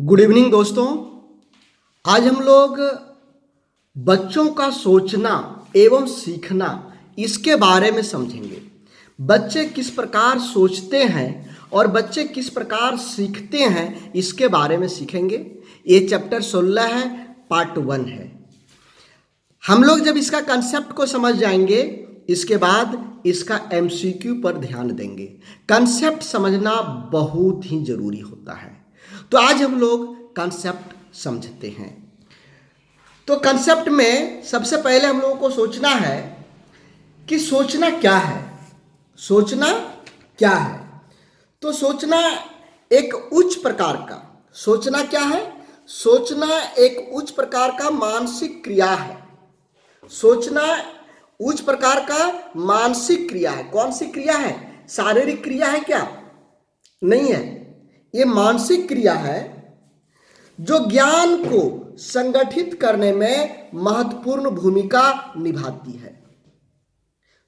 Good evening दोस्तों। आज हम लोग बच्चों का सोचना एवं सीखना इसके बारे में समझेंगे। बच्चे किस प्रकार सोचते हैं और बच्चे किस प्रकार सीखते हैं इसके बारे में सीखेंगे। ये चैप्टर 16 है, पार्ट 1 है। हम लोग जब इसका कंसेप्ट को समझ जाएंगे इसके बाद इसका एमसीक्यू पर ध्यान देंगे। कंसेप्ट समझना बहुत ही जरूरी होता है। तो आज हम लोग कंसेप्ट समझते हैं। तो कंसेप्ट में सबसे पहले हम लोगों को सोचना है कि सोचना क्या है। सोचना क्या है? तो सोचना एक उच्च प्रकार का, सोचना क्या है? सोचना एक उच्च प्रकार का मानसिक क्रिया है। सोचना उच्च प्रकार का मानसिक क्रिया है। कौन सी क्रिया है? शारीरिक क्रिया है क्या? नहीं है, ये मानसिक क्रिया है जो ज्ञान को संगठित करने में महत्वपूर्ण भूमिका निभाती है।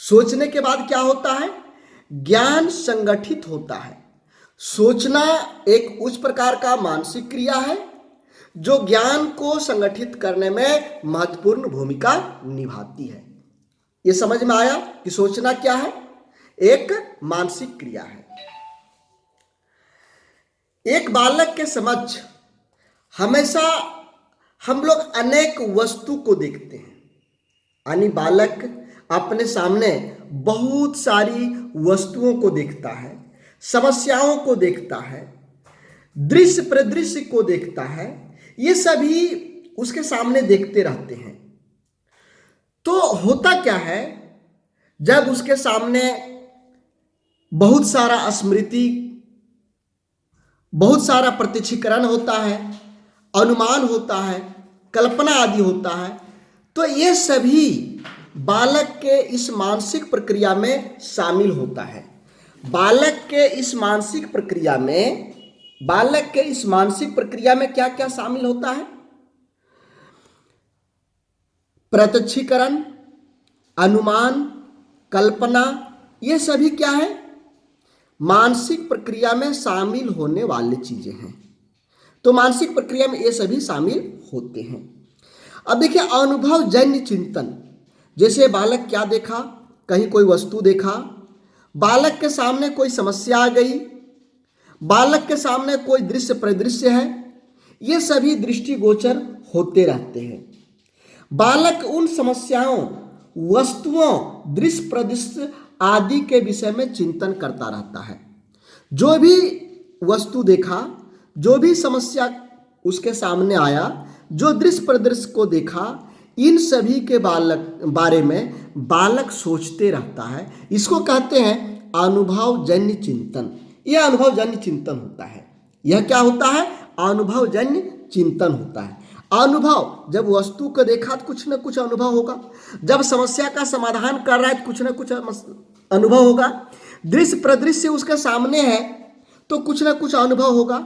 सोचने के बाद क्या होता है? ज्ञान संगठित होता है। सोचना एक उच्च प्रकार का मानसिक क्रिया है जो ज्ञान को संगठित करने में महत्वपूर्ण भूमिका निभाती है। यह समझ में आया कि सोचना क्या है? एक मानसिक क्रिया है। एक बालक के समक्ष हमेशा हम लोग अनेक वस्तु को देखते हैं। यानी बालक अपने सामने बहुत सारी वस्तुओं को देखता है, समस्याओं को देखता है, दृश्य परिदृश्य को देखता है। ये सभी उसके सामने देखते रहते हैं। तो होता क्या है, जब उसके सामने बहुत सारा स्मृति, बहुत सारा प्रत्यक्षीकरण होता है, अनुमान होता है, कल्पना आदि होता है, तो ये सभी बालक के इस मानसिक प्रक्रिया में शामिल होता है। बालक के इस मानसिक प्रक्रिया में क्या क्या शामिल होता है? प्रत्यक्षीकरण, अनुमान, कल्पना, ये सभी क्या है? मानसिक प्रक्रिया में शामिल होने वाली चीजें हैं। तो मानसिक प्रक्रिया में ये सभी शामिल होते हैं। अब देखिए, अनुभव जन्य चिंतन। जैसे बालक क्या देखा, कहीं कोई वस्तु देखा, बालक के सामने कोई समस्या आ गई, बालक के सामने कोई दृश्य परिदृश्य है, ये सभी दृष्टिगोचर होते रहते हैं। बालक उन समस्याओं, वस्तुओं, दृश्य परिदृश्य आदि के विषय में चिंतन करता रहता है। जो भी वस्तु देखा, जो भी समस्या उसके सामने आया, जो दृश्य परिदृश्य को देखा, इन सभी के बारे में बालक सोचते रहता है। इसको कहते हैं अनुभवजन्य चिंतन। यह अनुभवजन्य चिंतन होता है। यह क्या होता है? अनुभवजन्य चिंतन होता है। अनुभव, जब वस्तु को देखा तो कुछ ना कुछ अनुभव होगा, जब समस्या का समाधान कर रहा है तो कुछ ना कुछ अनुभव होगा, दृश्य परिदृश्य उसके सामने है तो कुछ ना कुछ अनुभव होगा।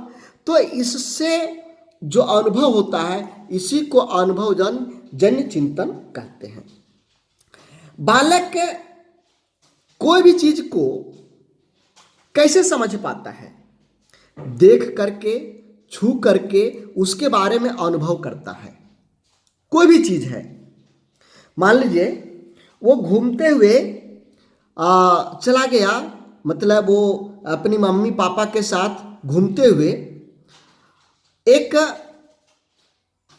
तो इससे जो अनुभव होता है इसी को अनुभवजन्य चिंतन कहते हैं। बालक कोई भी चीज को कैसे समझ पाता है? देख करके, छू करके उसके बारे में अनुभव करता है। कोई भी चीज है, मान लीजिए वो घूमते हुए चला गया, मतलब वो अपनी मम्मी पापा के साथ घूमते हुए एक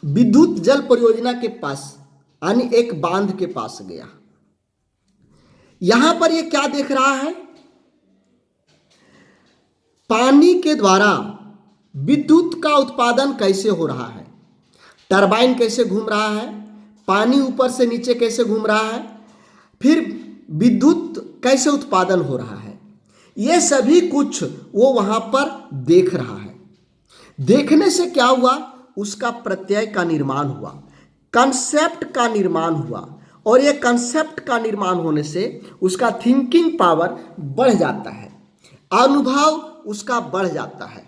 विद्युत जल परियोजना के पास, यानी एक बांध के पास गया। यहां पर ये क्या देख रहा है? पानी के द्वारा विद्युत का उत्पादन कैसे हो रहा है, टरबाइन कैसे घूम रहा है, पानी ऊपर से नीचे कैसे घूम रहा है, फिर विद्युत कैसे उत्पादन हो रहा है, ये सभी कुछ वो वहां पर देख रहा है। देखने से क्या हुआ? उसका प्रत्यय का निर्माण हुआ, कंसेप्ट का निर्माण हुआ, और ये कंसेप्ट का निर्माण होने से उसका थिंकिंग पावर बढ़ जाता है, अनुभव उसका बढ़ जाता है।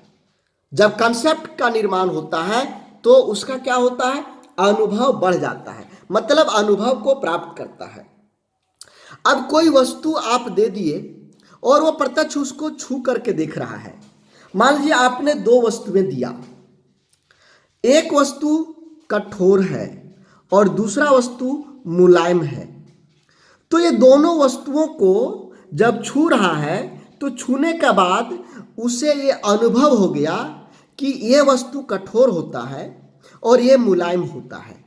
जब कंसेप्ट का निर्माण होता है तो उसका क्या होता है? अनुभव बढ़ जाता है, मतलब अनुभव को प्राप्त करता है। अब कोई वस्तु आप दे दिए और वो प्रत्यक्ष उसको छू करके देख रहा है। मान लीजिए आपने दो वस्तुएं दिया, एक वस्तु कठोर है और दूसरा वस्तु मुलायम है, तो ये दोनों वस्तुओं को जब छू रहा है तो छूने के बाद उसे ये अनुभव हो गया कि ये वस्तु कठोर होता है और ये मुलायम होता है।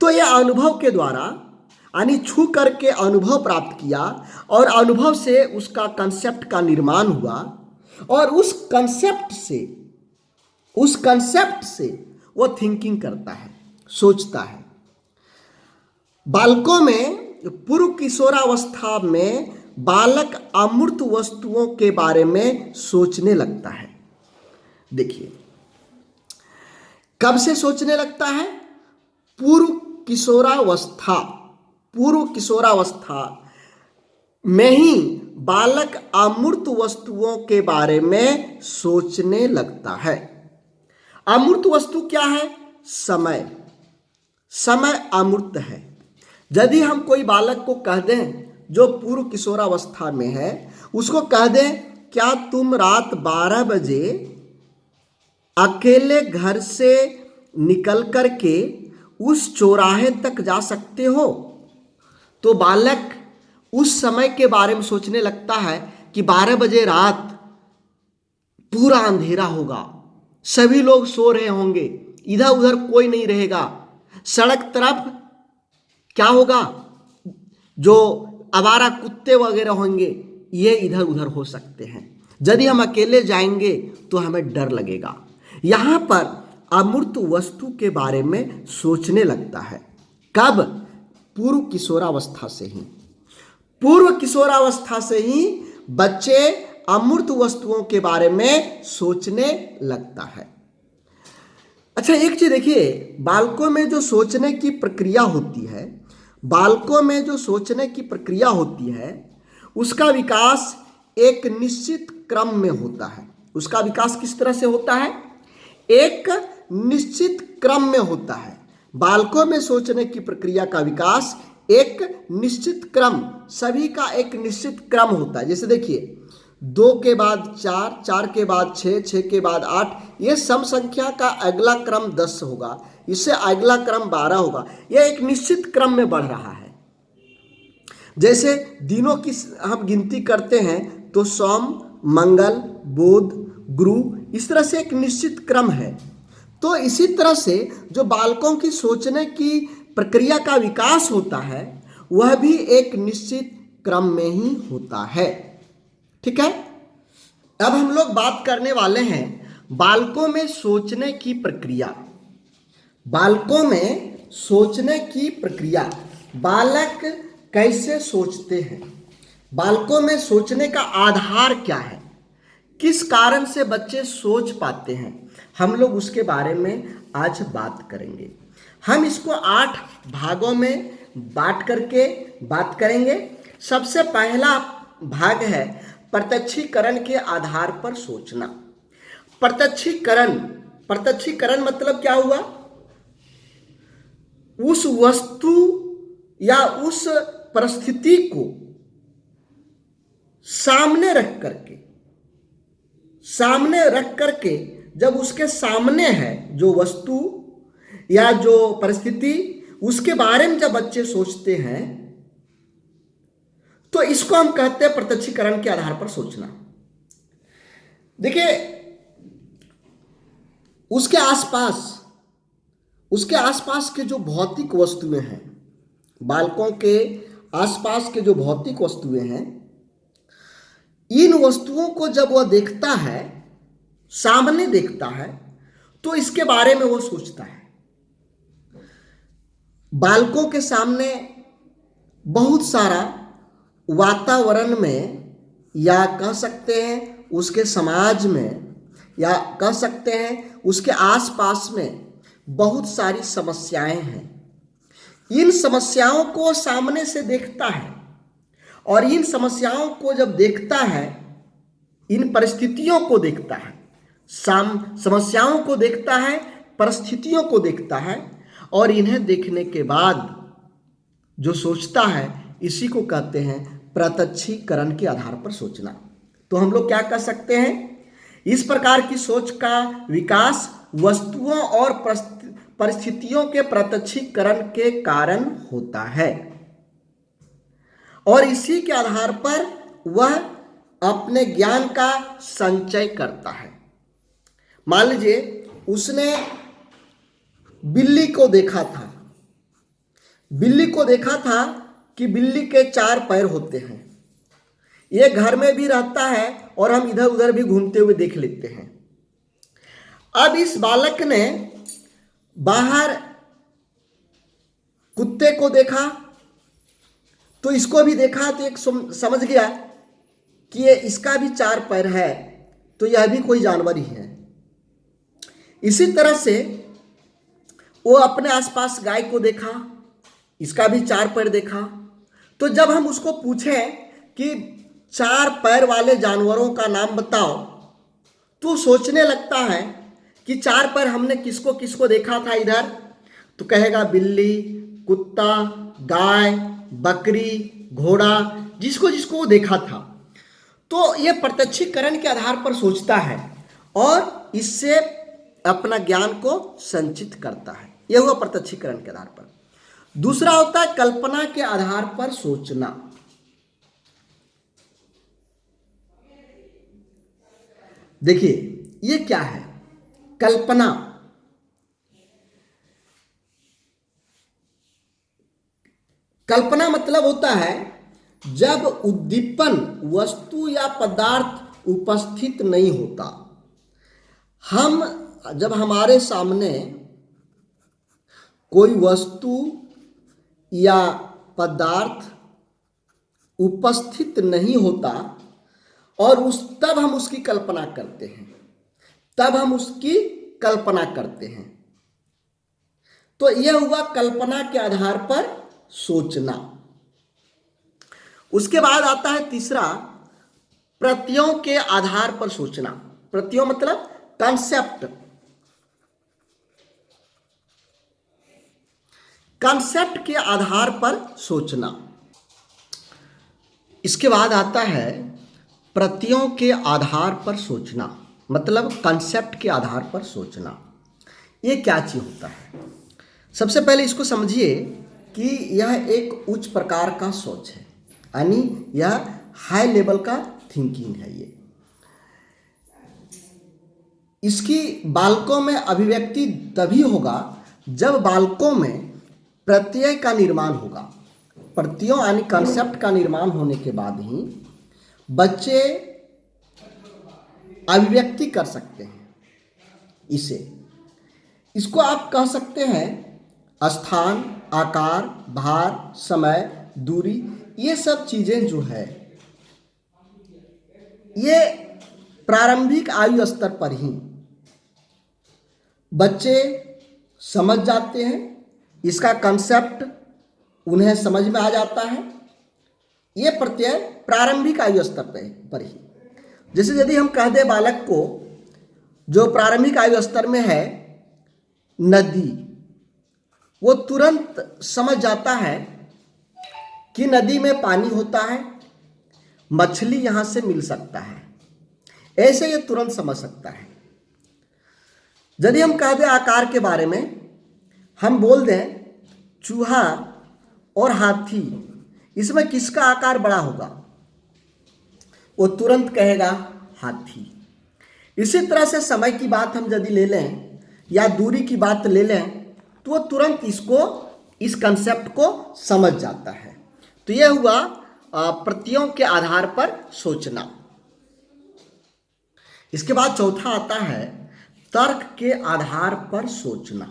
तो ये अनुभव के द्वारा यानी छू करके अनुभव प्राप्त किया और अनुभव से उसका कंसेप्ट का निर्माण हुआ और उस कंसेप्ट से वो थिंकिंग करता है, सोचता है। बालकों में पूर्व किशोरावस्था में बालक अमूर्त वस्तुओं के बारे में सोचने लगता है। देखिए, कब से सोचने लगता है? पूर्व किशोरावस्था में ही बालक अमूर्त वस्तुओं के बारे में सोचने लगता है। अमूर्त वस्तु क्या है? समय अमूर्त है। यदि हम कोई बालक को कह दें जो पूर्व किशोरावस्था में है, उसको कह दें क्या तुम रात 12 बजे अकेले घर से निकल करके उस चौराहे तक जा सकते हो, तो बालक उस समय के बारे में सोचने लगता है कि 12 बजे रात पूरा अंधेरा होगा, सभी लोग सो रहे होंगे, इधर उधर कोई नहीं रहेगा, सड़क तरफ क्या होगा, जो आवारा कुत्ते वगैरह होंगे ये इधर उधर हो सकते हैं, यदि हम अकेले जाएंगे तो हमें डर लगेगा। यहाँ पर अमूर्त वस्तु के बारे में सोचने लगता है। कब? पूर्व किशोरावस्था से ही बच्चे अमूर्त वस्तुओं के बारे में सोचने लगता है। अच्छा, एक चीज देखिए, बालकों में जो सोचने की प्रक्रिया होती है उसका विकास एक निश्चित क्रम में होता है। उसका विकास किस तरह से होता है? एक निश्चित क्रम में होता है। बालकों में सोचने की प्रक्रिया का विकास एक निश्चित क्रम, सभी का एक निश्चित क्रम होता है। जैसे देखिए, 2 के बाद 4, 4 के बाद 6, 6 के बाद 8, ये सम संख्या का अगला क्रम 10 होगा, इससे अगला क्रम 12 होगा। यह एक निश्चित क्रम में बढ़ रहा है। जैसे दिनों की हम गिनती करते हैं तो सोम, मंगल, बुध, गुरु, इस तरह से एक निश्चित क्रम है। तो इसी तरह से जो बालकों की सोचने की प्रक्रिया का विकास होता है वह भी एक निश्चित क्रम में ही होता है। ठीक है, अब हम लोग बात करने वाले हैं बालकों में सोचने की प्रक्रिया। बालक कैसे सोचते हैं? बालकों में सोचने का आधार क्या है? किस कारण से बच्चे सोच पाते हैं? हम लोग उसके बारे में आज बात करेंगे। हम इसको 8 भागों में बांट करके बात करेंगे। सबसे पहला भाग है प्रत्यक्षीकरण के आधार पर सोचना। प्रत्यक्षीकरण मतलब क्या हुआ? उस वस्तु या उस परिस्थिति को सामने रख करके जब उसके सामने है जो वस्तु या जो परिस्थिति, उसके बारे में जब बच्चे सोचते हैं तो इसको हम कहते हैं प्रत्यक्षीकरण के आधार पर सोचना। देखिए, उसके आसपास के जो भौतिक वस्तुएं हैं, बालकों के आसपास के जो भौतिक वस्तुएं हैं, इन वस्तुओं को जब वह देखता है, सामने देखता है, तो इसके बारे में वो सोचता है। बालकों के सामने बहुत सारा वातावरण में, या कह सकते हैं उसके समाज में, या कह सकते हैं उसके आसपास में बहुत सारी समस्याएं हैं। इन समस्याओं को सामने से देखता है और इन समस्याओं को जब देखता है, इन परिस्थितियों को देखता है, समस्याओं को देखता है, परिस्थितियों को देखता है, और इन्हें देखने के बाद जो सोचता है, इसी को कहते हैं प्रत्यक्षीकरण के आधार पर सोचना। तो हम लोग क्या कर सकते हैं? इस प्रकार की सोच का विकास वस्तुओं और परिस्थितियों के प्रत्यक्षीकरण के कारण होता है और इसी के आधार पर वह अपने ज्ञान का संचय करता है। मान लीजिए उसने बिल्ली को देखा था, बिल्ली को देखा था कि बिल्ली के 4 पैर होते हैं, ये घर में भी रहता है और हम इधर उधर भी घूमते हुए देख लेते हैं। अब इस बालक ने बाहर कुत्ते को देखा तो इसको भी देखा तो एक समझ गया कि ये इसका भी 4 पैर है तो यह भी कोई जानवर ही है। इसी तरह से वो अपने आसपास गाय को देखा, इसका भी 4 पैर देखा। तो जब हम उसको पूछें कि 4 पैर वाले जानवरों का नाम बताओ तो सोचने लगता है कि 4 पैर हमने किसको किसको देखा था इधर, तो कहेगा बिल्ली, कुत्ता, गाय, बकरी, घोड़ा, जिसको जिसको वो देखा था। तो ये प्रत्यक्षीकरण के आधार पर सोचता है और इससे अपना ज्ञान को संचित करता है। यह हुआ प्रत्यक्षीकरण के आधार पर। दूसरा होता है कल्पना के आधार पर सोचना। देखिए ये क्या है कल्पना। कल्पना मतलब होता है जब उद्दीपन वस्तु या पदार्थ उपस्थित नहीं होता, जब हमारे सामने कोई वस्तु या पदार्थ उपस्थित नहीं होता और तब हम उसकी कल्पना करते हैं, तब हम उसकी कल्पना करते हैं। तो यह हुआ कल्पना के आधार पर सोचना। उसके बाद आता है तीसरा प्रत्ययों के आधार पर सोचना। प्रत्ययों मतलब कॉन्सेप्ट। कॉन्सेप्ट के आधार पर सोचना। इसके बाद आता है प्रत्ययों के आधार पर सोचना, मतलब कॉन्सेप्ट के आधार पर सोचना। ये क्या चीज होता है? सबसे पहले इसको समझिए कि यह एक उच्च प्रकार का सोच है, यानी यह हाई लेवल का थिंकिंग है। ये इसकी बालकों में अभिव्यक्ति तभी होगा जब बालकों में प्रत्यय का निर्माण होगा। प्रत्ययों यानी कॉन्सेप्ट का निर्माण होने के बाद ही बच्चे अभिव्यक्ति कर सकते हैं। इसको आप कह सकते हैं स्थान, आकार, भार, समय, दूरी, ये सब चीजें जो है ये प्रारंभिक आयु स्तर पर ही बच्चे समझ जाते हैं, इसका कंसेप्ट उन्हें समझ में आ जाता है। ये प्रत्यय प्रारंभिक आयु स्तर पर ही, जैसे यदि हम कह दें बालक को जो प्रारंभिक आयु स्तर में है नदी, वो तुरंत समझ जाता है कि नदी में पानी होता है, मछली यहां से मिल सकता है, ऐसे ये तुरंत समझ सकता है। यदि हम कह दें आकार के बारे में, हम बोल दें चूहा और हाथी, इसमें किसका आकार बड़ा होगा, वो तुरंत कहेगा हाथी। इसी तरह से समय की बात हम यदि ले लें या दूरी की बात ले लें तो वो तुरंत इस कंसेप्ट को समझ जाता है। तो यह हुआ प्रत्ययों के आधार पर सोचना। इसके बाद चौथा आता है तर्क के आधार पर सोचना।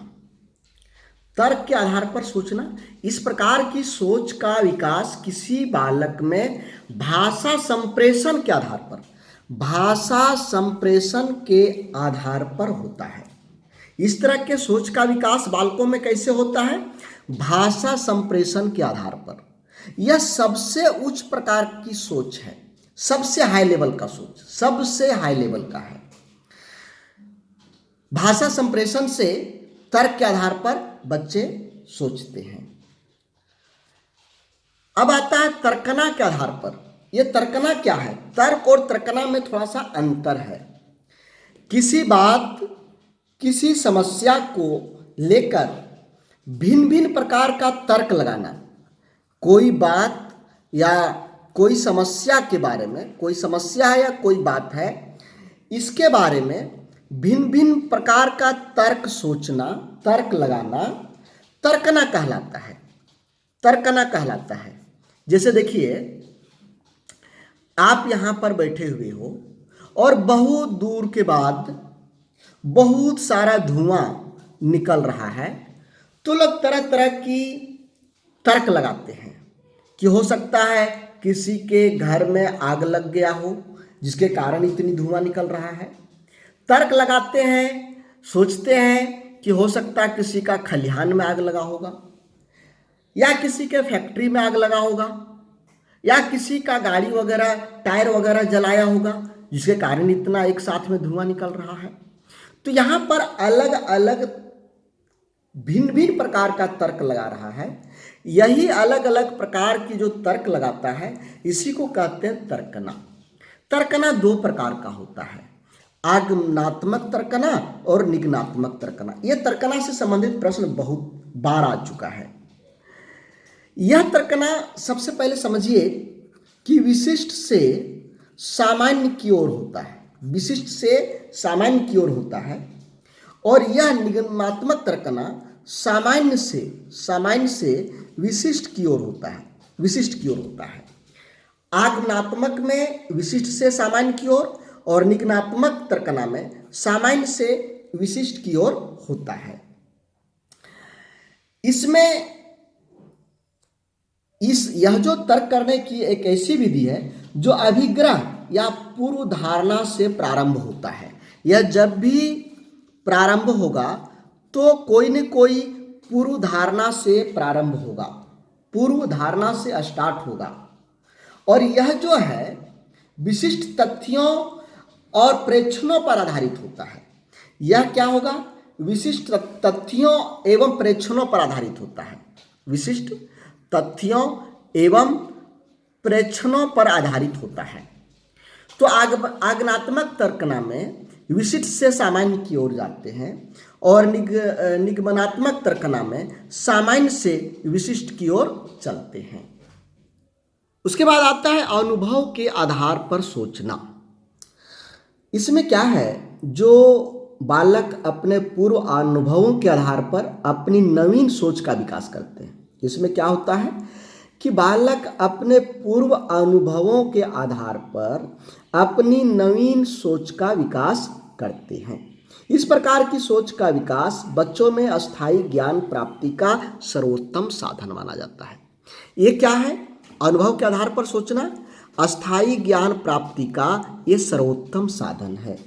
तर्क के आधार पर सोचना, इस प्रकार की सोच का विकास किसी बालक में भाषा संप्रेषण के आधार पर, भाषा संप्रेषण के आधार पर होता है। इस तरह के सोच का विकास बालकों में कैसे होता है? भाषा संप्रेषण के आधार पर। यह सबसे उच्च प्रकार की सोच है, सबसे हाई लेवल का सोच, सबसे हाई लेवल का है। भाषा संप्रेषण से तर्क के आधार पर बच्चे सोचते हैं। अब आता है तर्कना के आधार पर। यह तर्कना क्या है? तर्क और तर्कना में थोड़ा सा अंतर है। किसी बात, किसी समस्या को लेकर भिन्न भिन्न प्रकार का तर्क लगाना। कोई बात या कोई समस्या के बारे में, कोई समस्या है या कोई बात है, इसके बारे में भिन्न भिन्न प्रकार का तर्क सोचना, तर्क लगाना तर्कना कहलाता है। तर्कना कहलाता है। जैसे देखिए, आप यहाँ पर बैठे हुए हो और बहुत दूर के बाद बहुत सारा धुआं निकल रहा है, तो लोग तरह तरह की तर्क लगाते हैं कि हो सकता है किसी के घर में आग लग गया हो जिसके कारण इतनी धुआं निकल रहा है। तर्क लगाते हैं, सोचते हैं कि हो सकता है किसी का खलिहान में आग लगा होगा, या किसी के फैक्ट्री में आग लगा होगा, या किसी का गाड़ी वगैरह टायर वगैरह जलाया होगा जिसके कारण इतना एक साथ में धुआं निकल रहा है। तो यहाँ पर अलग अलग भिन्न भिन्न प्रकार का तर्क लगा रहा है। यही अलग अलग प्रकार की जो तर्क लगाता है, इसी को कहते हैं तर्कना। तर्कना दो प्रकार का होता है, आगमनात्मक तर्कना और निगमनात्मक तर्कना। यह तर्कना से संबंधित प्रश्न बहुत बार आ चुका है। यह तर्कना सबसे पहले समझिए कि विशिष्ट से सामान्य की ओर होता है, विशिष्ट से सामान्य की ओर होता है। और यह निगमनात्मक तर्कना सामान्य से विशिष्ट की ओर होता है, विशिष्ट की ओर होता है। आगमनात्मक में विशिष्ट से सामान्य की ओर और निगमनात्मक तर्कना में सामान्य से विशिष्ट की ओर होता है। इसमें यह जो तर्क करने की एक ऐसी विधि है जो अभिग्रह या पूर्व धारणा से प्रारंभ होता है। यह जब भी प्रारंभ होगा तो कोई न कोई पूर्व धारणा से प्रारंभ होगा, पूर्व धारणा से स्टार्ट होगा। और यह जो है विशिष्ट तथ्यों और प्रेक्षणों पर आधारित होता है। यह क्या होगा? विशिष्ट तथ्यों एवं प्रेक्षणों पर आधारित होता है, विशिष्ट तथ्यों एवं प्रेक्षणों पर आधारित होता है। तो आगमनात्मक तर्कना में विशिष्ट से सामान्य की ओर जाते हैं और निगमनात्मक तर्कना में सामान्य से विशिष्ट की ओर चलते हैं। उसके बाद आता है अनुभव के आधार पर सोचना। इसमें क्या है, जो बालक अपने पूर्व अनुभवों के आधार पर अपनी नवीन सोच का विकास करते हैं। इसमें क्या होता है कि बालक अपने पूर्व अनुभवों के आधार पर अपनी नवीन सोच का विकास करते हैं। इस प्रकार की सोच का विकास बच्चों में अस्थायी ज्ञान प्राप्ति का सर्वोत्तम साधन माना जाता है। ये क्या है? अनुभव के आधार पर सोचना अस्थायी ज्ञान प्राप्ति का ये सर्वोत्तम साधन है।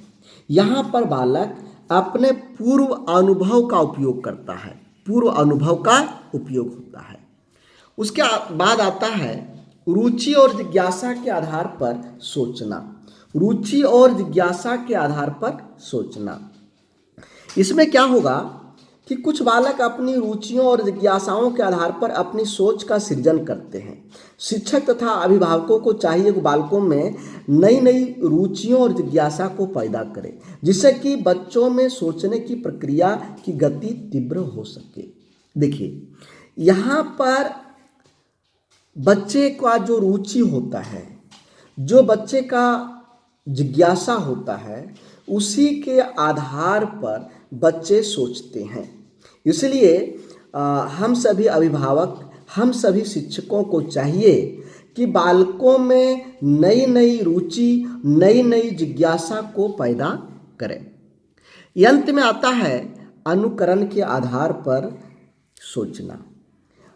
यहाँ पर बालक अपने पूर्व अनुभव का उपयोग करता है, पूर्व अनुभव का उपयोग होता है। उसके बाद आता है रुचि और जिज्ञासा के आधार पर सोचना। रुचि और जिज्ञासा के आधार पर सोचना, इसमें क्या होगा कि कुछ बालक अपनी रुचियों और जिज्ञासाओं के आधार पर अपनी सोच का सृजन करते हैं। शिक्षक तथा अभिभावकों को चाहिए कि बालकों में नई नई रुचियों और जिज्ञासा को पैदा करें, जिससे कि बच्चों में सोचने की प्रक्रिया की गति तीव्र हो सके। देखिए, यहाँ पर बच्चे का जो रुचि होता है, जो बच्चे का जिज्ञासा होता है, उसी के आधार पर बच्चे सोचते हैं। इसलिए हम सभी अभिभावक, हम सभी शिक्षकों को चाहिए कि बालकों में नई नई रुचि, नई नई जिज्ञासा को पैदा करें। अंत में आता है अनुकरण के आधार पर सोचना।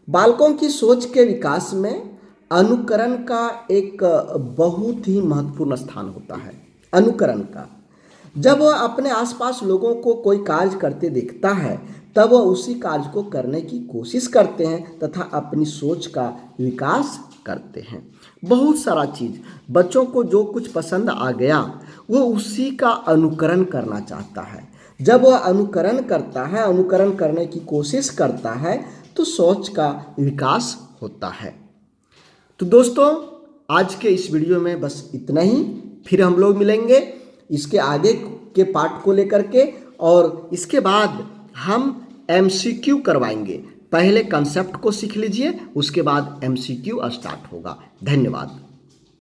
बालकों की सोच के विकास में अनुकरण का एक बहुत ही महत्वपूर्ण स्थान होता है। अनुकरण का, जब वह अपने आसपास लोगों को कोई कार्य करते देखता है तब वह उसी कार्य को करने की कोशिश करते हैं तथा अपनी सोच का विकास करते हैं। बहुत सारा चीज़ बच्चों को जो कुछ पसंद आ गया वो उसी का अनुकरण करना चाहता है। जब वह अनुकरण करता है, अनुकरण करने की कोशिश करता है, तो सोच का विकास होता है। तो दोस्तों, आज के इस वीडियो में बस इतना ही। फिर हम लोग मिलेंगे इसके आगे के पार्ट को लेकर के, और इसके बाद हम एमसीक्यू करवाएंगे। पहले कंसेप्ट को सीख लीजिए, उसके बाद एमसीक्यू स्टार्ट होगा। धन्यवाद।